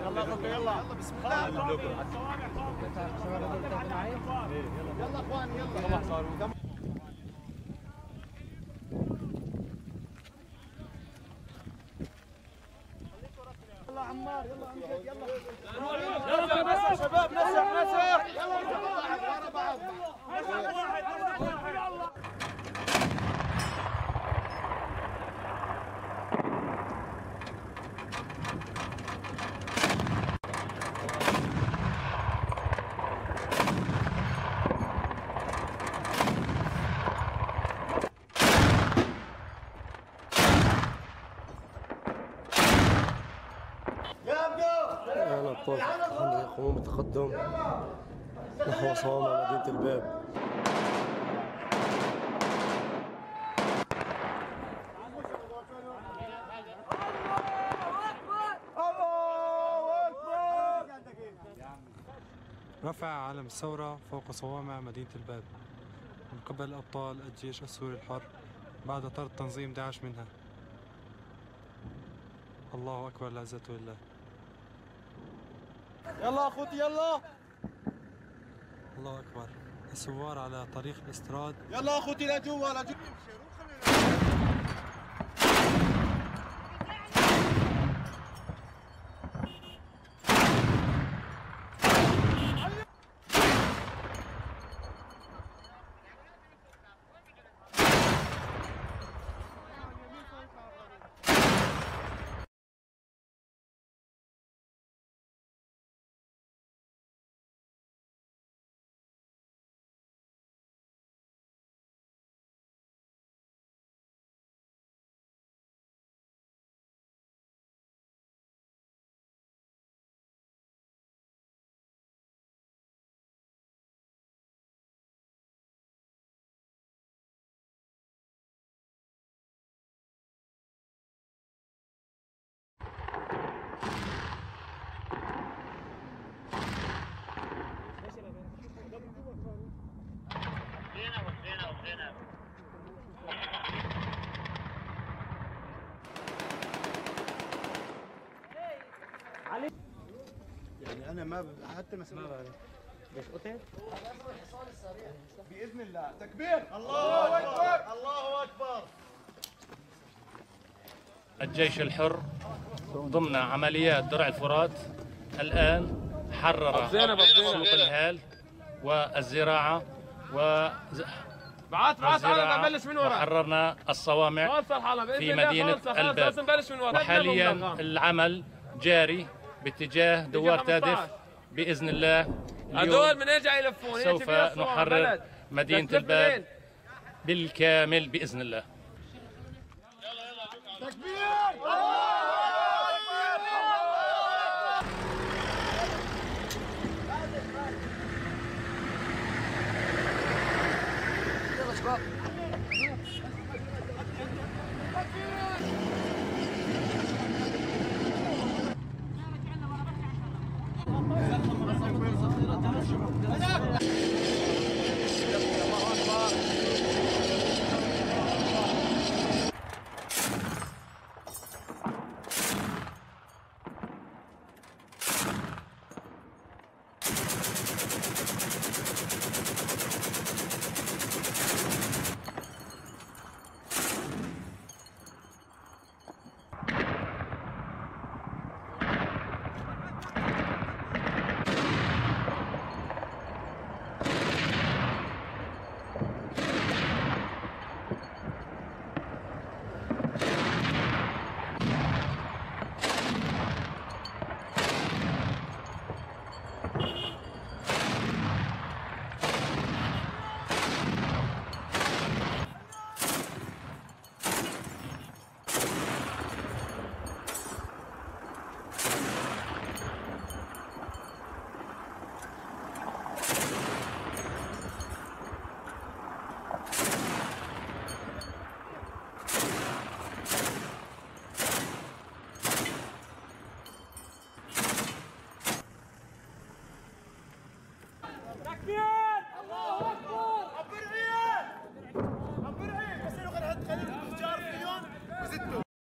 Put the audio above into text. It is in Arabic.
يلا يلا يلا بسم الله. يلا اخواني يلا. يلا عمار يلا امجد يلا يلا نسح شباب نسح يلا ورا بعض الأبطال يقومون بالتقدم نحو صوامع مدينة الباب. رفع علم الثورة فوق صوامع مدينة الباب من قبل أبطال الجيش السوري الحر بعد طرد تنظيم داعش منها. الله أكبر، العزة لله. يلا اخوتي يلا. الله أكبر. الثوار على طريق الاستراد. يلا اخوتي لجوا لجوا. يعني انا ما حتى ما بعرف ليش قتل باذن الله. تكبير الله اكبر الله اكبر. الجيش الحر ضمن عمليات درع الفرات الآن حرر سوق الهال والزراعة وحررنا الصوامع في مدينة الباب، وحاليا العمل جاري باتجاه دوار تادف. بإذن الله اليوم سوف نحرر مدينة الباب بالكامل بإذن الله. تكبير